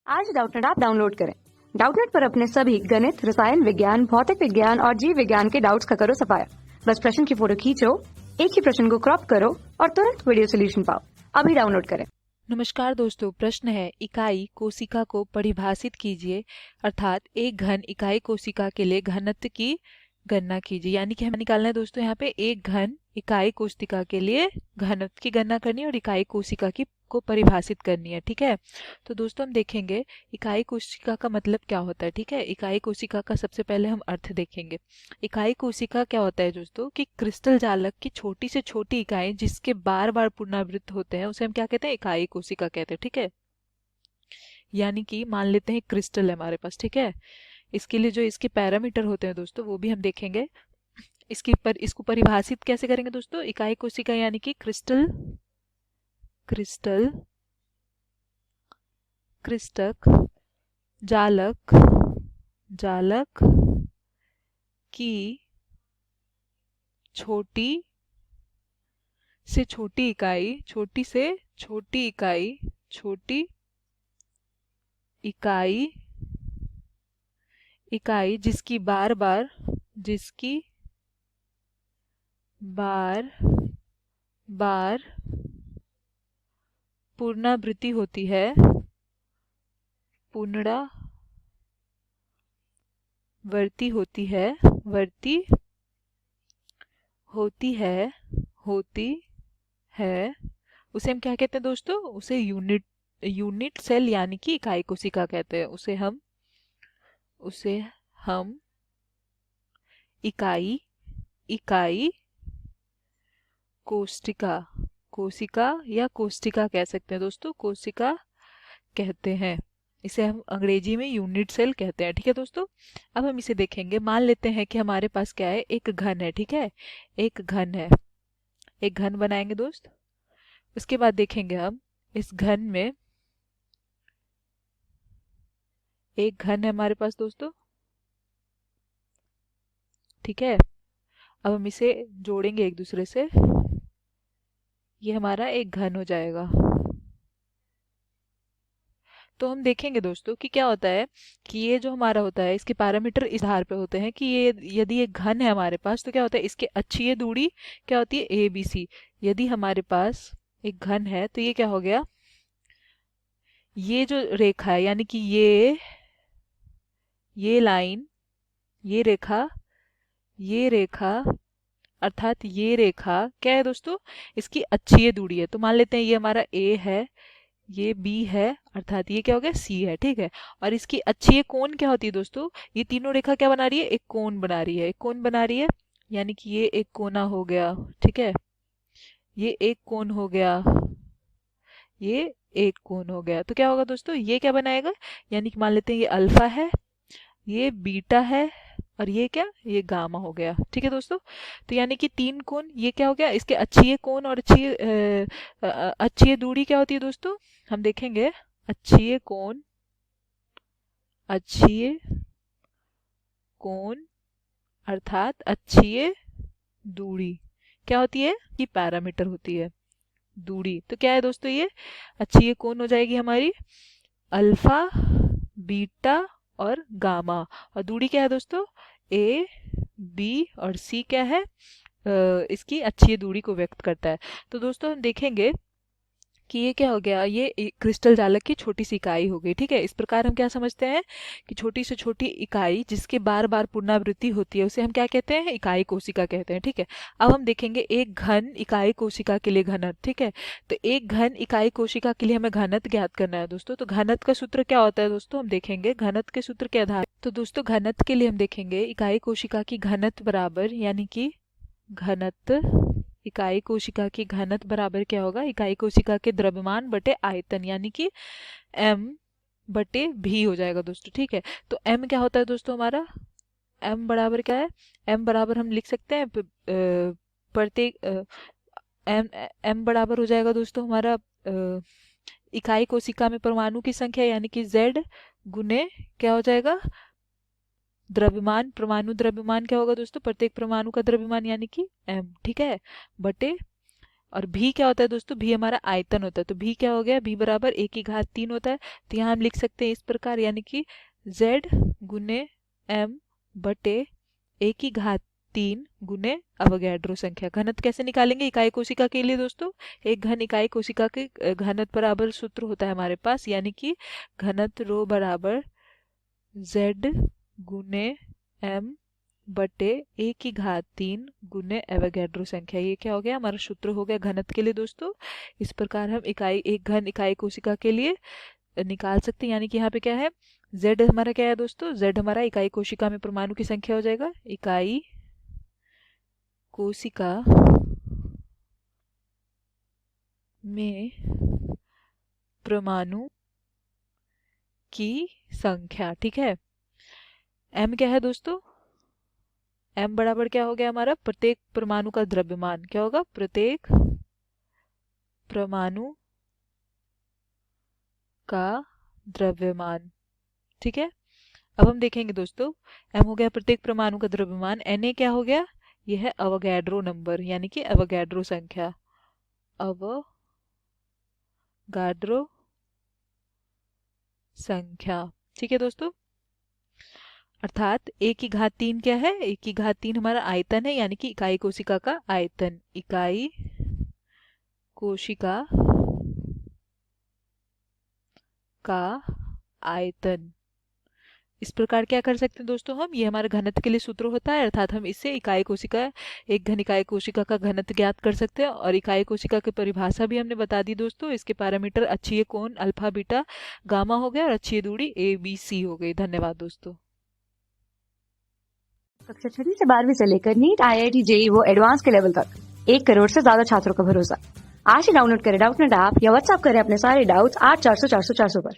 आज Doubtnut app download करें। Doubtnut पर अपने सभी गणित, रसायन विज्ञान, भौतिक विज्ञान और जीव विज्ञान के डाउट्स का करो सफाया। बस प्रश्न की फोटो खींचो, एक ही प्रश्न को क्रॉप करो और तुरंत वीडियो सोल्यूशन पाओ। अभी डाउनलोड करें। नमस्कार दोस्तों, प्रश्न है इकाई कोशिका को परिभाषित कीजिए, अर्थात एक घन इकाई कोशिका के लिए घनत्व की गणना कीजिए। यानी कि हमें निकालना है दोस्तों यहाँ पे एक घन इकाई कोशिका के लिए घनत्व की गणना करनी है और इकाई कोशिका की को परिभाषित करनी है। ठीक है, तो दोस्तों हम देखेंगे इकाई कोशिका का मतलब क्या होता है। ठीक है, इकाई कोशिका का सबसे पहले हम अर्थ देखेंगे। इकाई कोशिका क्या होता है दोस्तों कि क्रिस्टल जालक की छोटी से छोटी इकाई जिसके बार बार पुनरावृत्त होते हैं उसे हम क्या कहते हैं, इकाई कोशिका कहते हैं। ठीक है, यानी कि मान लेते हैं क्रिस्टल है हमारे पास। ठीक है, इसके लिए जो इसके पैरामीटर होते हैं दोस्तों वो भी हम देखेंगे। इसको परिभाषित कैसे करेंगे दोस्तों, इकाई कोशिका यानी कि क्रिस्टल क्रिस्टल क्रिस्टक जालक जालक की छोटी से छोटी इकाई छोटी इकाई जिसकी बार बार पुनरावृत्ति होती है पुनरावर्ती होती है उसे हम क्या कहते हैं दोस्तों, उसे यूनिट सेल यानी कि इकाई कोशिका कहते हैं। उसे हम इकाई कोशिका या कोष्टिका कह सकते हैं दोस्तों, कोशिका कहते हैं। इसे हम अंग्रेजी में यूनिट सेल कहते हैं। ठीक है दोस्तों, अब हम इसे देखेंगे। मान लेते हैं कि हमारे पास क्या है, एक घन है। ठीक है, एक घन बनाएंगे दोस्त। उसके बाद देखेंगे हम इस घन में एक घन है हमारे पास दोस्तों। ठीक है, अब हम इसे जोड़ेंगे एक दूसरे से, ये हमारा एक घन हो जाएगा। तो हम देखेंगे दोस्तों कि क्या होता है कि ये जो हमारा होता है इसके पैरामीटर इस आधार पे होते हैं कि ये यदि एक घन है हमारे पास तो क्या होता है, इसके अक्षीय दूरी क्या होती है, ए बी सी। यदि हमारे पास एक घन है तो ये क्या हो गया, ये जो रेखा है यानी कि ये लाइन ये रेखा अर्थात ये रेखा क्या है दोस्तों, इसकी अक्षीय दूरी है। तो मान लेते हैं ये हमारा ए है, ये बी है, अर्थात ये क्या हो गया, सी है। ठीक है, और इसकी अक्षीय कोण क्या होती है दोस्तों, ये तीनों रेखा क्या बना रही है, एक कोण बना रही है, यानी कि ये एक कोना हो गया। ठीक है, ये एक कोण हो गया, ये एक कोण हो गया। तो क्या होगा दोस्तों, ये क्या बनाएगा, यानी कि मान लेते हैं ये अल्फा है, ये बीटा है और ये क्या, ये गामा हो गया। ठीक है दोस्तों, तो यानी कि तीन कोण, ये क्या हो गया, इसके अक्षीय कोण और अक्षीय दूरी क्या होती है दोस्तों, हम देखेंगे। अक्षीय कोण अर्थात अक्षीय दूरी क्या होती है, कि पैरामीटर होती है दूरी। तो क्या है दोस्तों, ये अक्षीय कोण हो जाएगी हमारी अल्फा, बीटा और गामा, और दूरी क्या है दोस्तों, ए बी और सी क्या है, इसकी अक्षीय दूरी को व्यक्त करता है। तो दोस्तों हम देखेंगे कि ये क्या हो गया, ये क्रिस्टल जालक की छोटी सी इकाई हो गई। ठीक है, इस प्रकार हम क्या समझते हैं कि छोटी से छोटी इकाई जिसके बार बार पुनरावृत्ति होती है उसे हम क्या कहते हैं, इकाई कोशिका कहते हैं। ठीक है, अब हम देखेंगे एक घन इकाई कोशिका के लिए घनत्व। ठीक है, तो एक घन इकाई कोशिका के लिए हमें घनत्व ज्ञात करना है दोस्तों। तो घनत्व का सूत्र क्या होता है दोस्तों, हम देखेंगे घनत्व के सूत्र के आधार। तो दोस्तों घनत्व के लिए हम देखेंगे इकाई कोशिका की घनत्व बराबर, यानी कि इकाई कोशिका की घनत्व बराबर क्या होगा, इकाई कोशिका के द्रव्यमान बटे आयतन, यानी कि m बटे भी हो जाएगा दोस्तों। ठीक है, तो m क्या होता है दोस्तों हमारा, m बराबर क्या है, m बराबर हम लिख सकते हैं प्रत्येक m बराबर हो जाएगा दोस्तों हमारा इकाई कोशिका में परमाणु की संख्या, यानी कि z गुने क्या हो जाएगा, द्रव्यमान, परमाणु द्रव्यमान क्या होगा दोस्तों, प्रत्येक परमाणु का द्रव्यमान यानी कि m। ठीक है, बटे और भी क्या होता है दोस्तों, भी हमारा आयतन होता है। तो भी क्या हो गया, भी बराबर ए की घात 3 होता है। तो यहाँ हम लिख सकते हैं इस प्रकार, यानी कि z गुने m बटे ए की घात 3 गुने अवोगैड्रो संख्या। घनत्व कैसे निकालेंगे इकाई कोशिका के लिए दोस्तों, एक घन इकाई कोशिका के घनत्व बराबर सूत्र होता है हमारे पास, यानी कि घनत्व रो बराबर z गुने m बटे ए की घात 3 गुने एवोगैड्रो संख्या। ये क्या हो गया, हमारा सूत्र हो गया घनत्व के लिए दोस्तों। इस प्रकार हम एक घन इकाई कोशिका के लिए निकाल सकते हैं, यानी कि यहाँ पे क्या है, z हमारा क्या है दोस्तों, z हमारा इकाई कोशिका में परमाणु की संख्या हो जाएगा। इकाई कोशिका में परमाणु की संख्या, ठीक है। m क्या है दोस्तों, m बराबर क्या हो गया हमारा, प्रत्येक परमाणु का द्रव्यमान। क्या होगा, प्रत्येक परमाणु का द्रव्यमान, ठीक है। अब हम देखेंगे दोस्तों, m हो गया प्रत्येक परमाणु का द्रव्यमान, Na क्या हो गया, यह है अवोगैड्रो नंबर, यानी कि अवोगैड्रो संख्या। अवोगाड्रो संख्या, ठीक है दोस्तों। अर्थात ए की घात 3 क्या है, ए की घात 3 हमारा आयतन है, यानी कि इकाई कोशिका का आयतन। इकाई कोशिका का आयतन। इस प्रकार क्या कर सकते हैं दोस्तों हम, ये हमारे घनत्व के लिए सूत्र होता है, अर्थात हम इससे इकाई कोशिका, एक घन इकाई कोशिका का घनत्व ज्ञात कर सकते हैं। और इकाई कोशिका की परिभाषा भी हमने बता दी दोस्तों। इसके पैरामीटर अक्षीय कोण अल्फा बीटा गामा हो गया और अक्षीय दूरी ABC हो गई। धन्यवाद दोस्तों। कक्षा 6वीं से 12वीं से लेकर नीट, IIT, JEE वो एडवांस के लेवल तक 1 करोड़ से ज्यादा छात्रों का भरोसा। आज ही डाउनलोड करें डाउटनेट ऐप या व्हाट्सएप करें अपने सारे डाउट्स 8400 400 400 पर।